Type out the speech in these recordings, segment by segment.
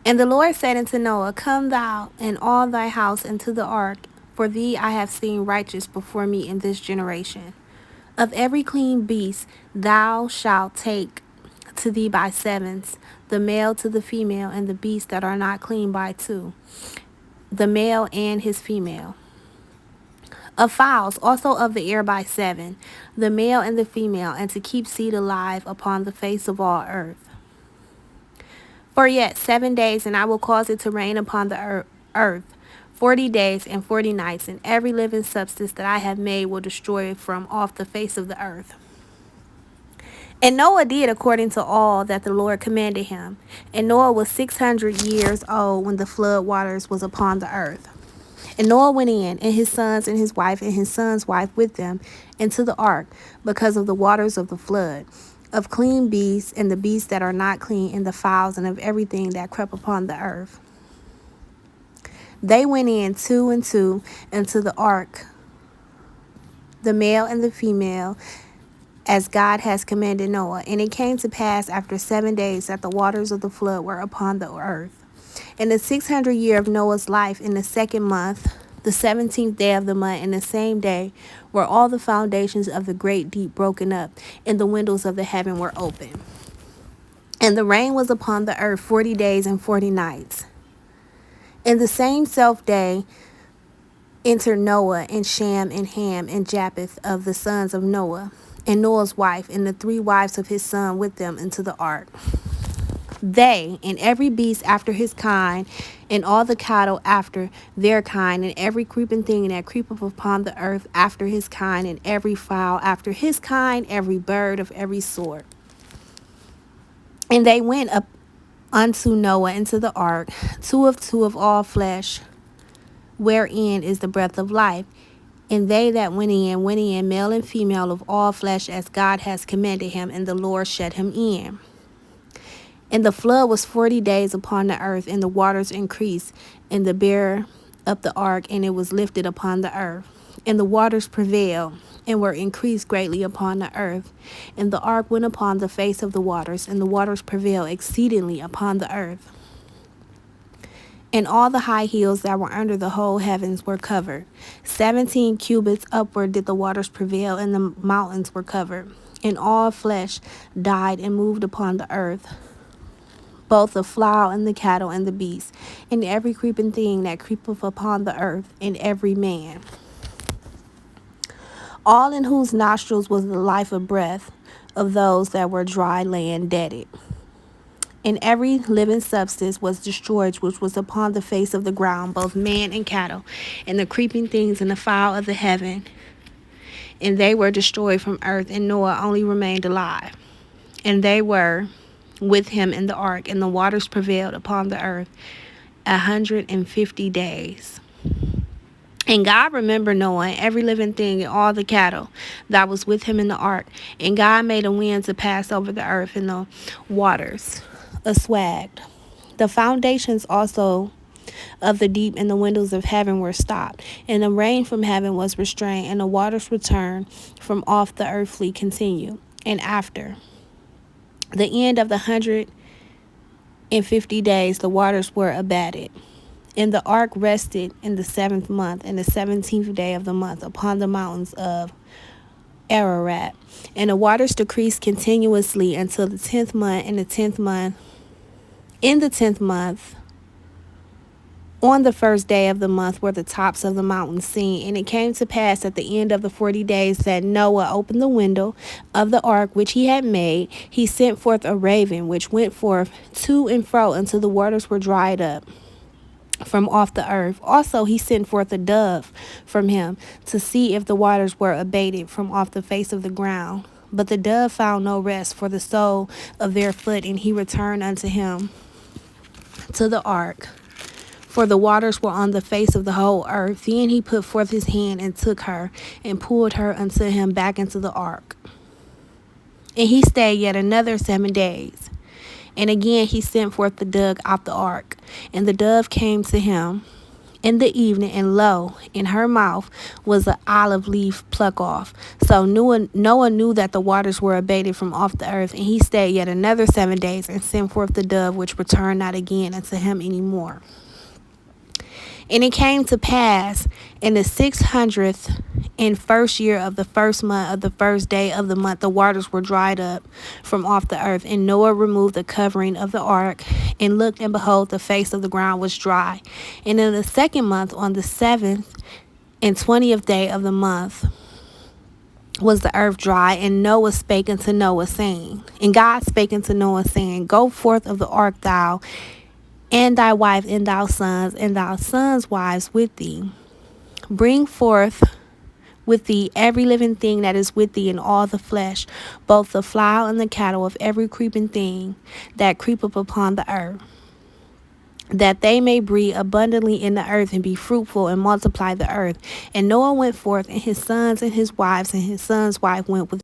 And the Lord said unto Noah, Come thou and all thy house into the ark, for thee I have seen righteous before me in this generation. Of every clean beast thou shalt take to thee by sevens, the male to the female, and the beasts that are not clean by two, the male and his female. Of fowls also of the air by seven, the male and the female, and to keep seed alive upon the face of all earth. For yet 7 days, and I will cause it to rain upon the earth 40 days and 40 nights, and every living substance that I have made will destroy it from off the face of the earth. And Noah did according to all that the Lord commanded him. And Noah was 600 years old when the flood waters was upon the earth. And Noah went in, and his sons and his wife and his son's wife with them, into the ark, because of the waters of the flood, of clean beasts and the beasts that are not clean, and the fowls, and of everything that crept upon the earth. They went in two and two into the ark, the male and the female, as God has commanded Noah. And it came to pass after 7 days that the waters of the flood were upon the earth. In the 600th year of Noah's life, in the second month, the 17th day of the month, in the same day, were all the foundations of the great deep broken up, and the windows of the heaven were open. And the rain was upon the earth 40 days and 40 nights. In the same self day entered Noah and Shem and Ham and Japheth of the sons of Noah, and Noah's wife, and the 3 wives of his son with them into the ark. They, and every beast after his kind, and all the cattle after their kind, and every creeping thing that creepeth upon the earth after his kind, and every fowl after his kind, every bird of every sort. And they went up unto Noah into the ark, two of all flesh, wherein is the breath of life. And they that went in, male and female of all flesh, as God has commanded him, and the Lord shut him in. And the flood was 40 days upon the earth, and the waters increased, and the bear up the ark, and it was lifted upon the earth. And the waters prevailed, and were increased greatly upon the earth. And the ark went upon the face of the waters, and the waters prevailed exceedingly upon the earth. And all the high hills that were under the whole heavens were covered. 17 cubits upward did the waters prevail, and the mountains were covered. And all flesh died and moved upon the earth, both the fowl and the cattle and the beasts, and every creeping thing that creepeth upon the earth, and every man. All in whose nostrils was the life of breath of those that were dry land deaded. And every living substance was destroyed which was upon the face of the ground, both man and cattle, and the creeping things and the fowl of the heaven. And they were destroyed from earth, and Noah only remained alive. And they were with him in the ark, and the waters prevailed upon the earth 150 days. And God remembered Noah and every living thing and all the cattle that was with him in the ark. And God made a wind to pass over the earth, and the waters assuaged. The foundations also of the deep and the windows of heaven were stopped, and the rain from heaven was restrained, and the waters returned from off the earthly continue. And after the end of the 150 days, the waters were abated. And the ark rested in the 7th month, and the 17th day of the month, upon the mountains of Ararat. And the waters decreased continuously until the 10th month, and the 10th month. In the 10th month, on the first day of the month, were the tops of the mountains seen. And it came to pass at the end of the 40 days that Noah opened the window of the ark which he had made. He sent forth a raven, which went forth to and fro until the waters were dried up from off the earth. Also he sent forth a dove from him, to see if the waters were abated from off the face of the ground. But the dove found no rest for the sole of their foot, and he returned unto him to the ark, for the waters were on the face of the whole earth. Then he put forth his hand and took her, and pulled her unto him back into the ark. And he stayed yet another 7 days. And again he sent forth the dove out the ark, and the dove came to him, in the evening, and lo, in her mouth was an olive leaf pluck off. So Noah knew that the waters were abated from off the earth, and he stayed yet another 7 days, and sent forth the dove, which returned not again unto him any more. And it came to pass in the 601st year of the first month of the first day of the month, the waters were dried up from off the earth. And Noah removed the covering of the ark, and looked, and behold, the face of the ground was dry. And in the second month, on the 7th and 20th day of the month, was the earth dry. And Noah spake unto Noah, saying, and God spake unto Noah, saying, Go forth of the ark, thou and thy wife, and thy sons' wives with thee. Bring forth with thee every living thing that is with thee, and all the flesh, both the fowl and the cattle, of every creeping thing that creepeth upon the earth, that they may breed abundantly in the earth, and be fruitful, and multiply the earth. And Noah went forth, and his sons and his wives, and his son's wife went with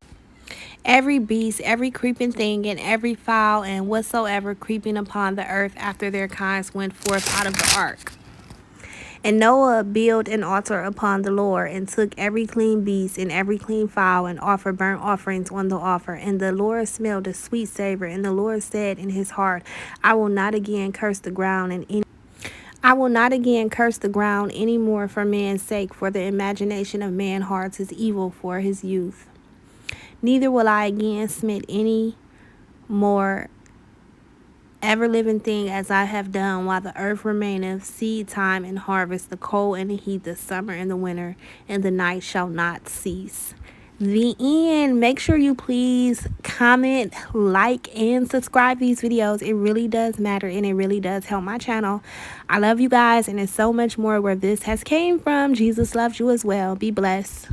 every beast, every creeping thing, and every fowl, and whatsoever creeping upon the earth after their kinds went forth out of the ark. And Noah built an altar upon the Lord, and took every clean beast and every clean fowl, and offered burnt offerings on the altar. And the Lord smelled a sweet savor. And the Lord said in his heart, I will not again curse the ground any more for man's sake, for the imagination of man's hearts is evil for his youth. Neither will I again smite any more ever living thing, as I have done while the earth remaineth, seed time and harvest, the cold and the heat, the summer and the winter, and the night shall not cease. The end. Make sure you please comment, like, and subscribe these videos. It really does matter, and it really does help my channel. I love you guys, and there's so much more where this has came from. Jesus loves you as well. Be blessed.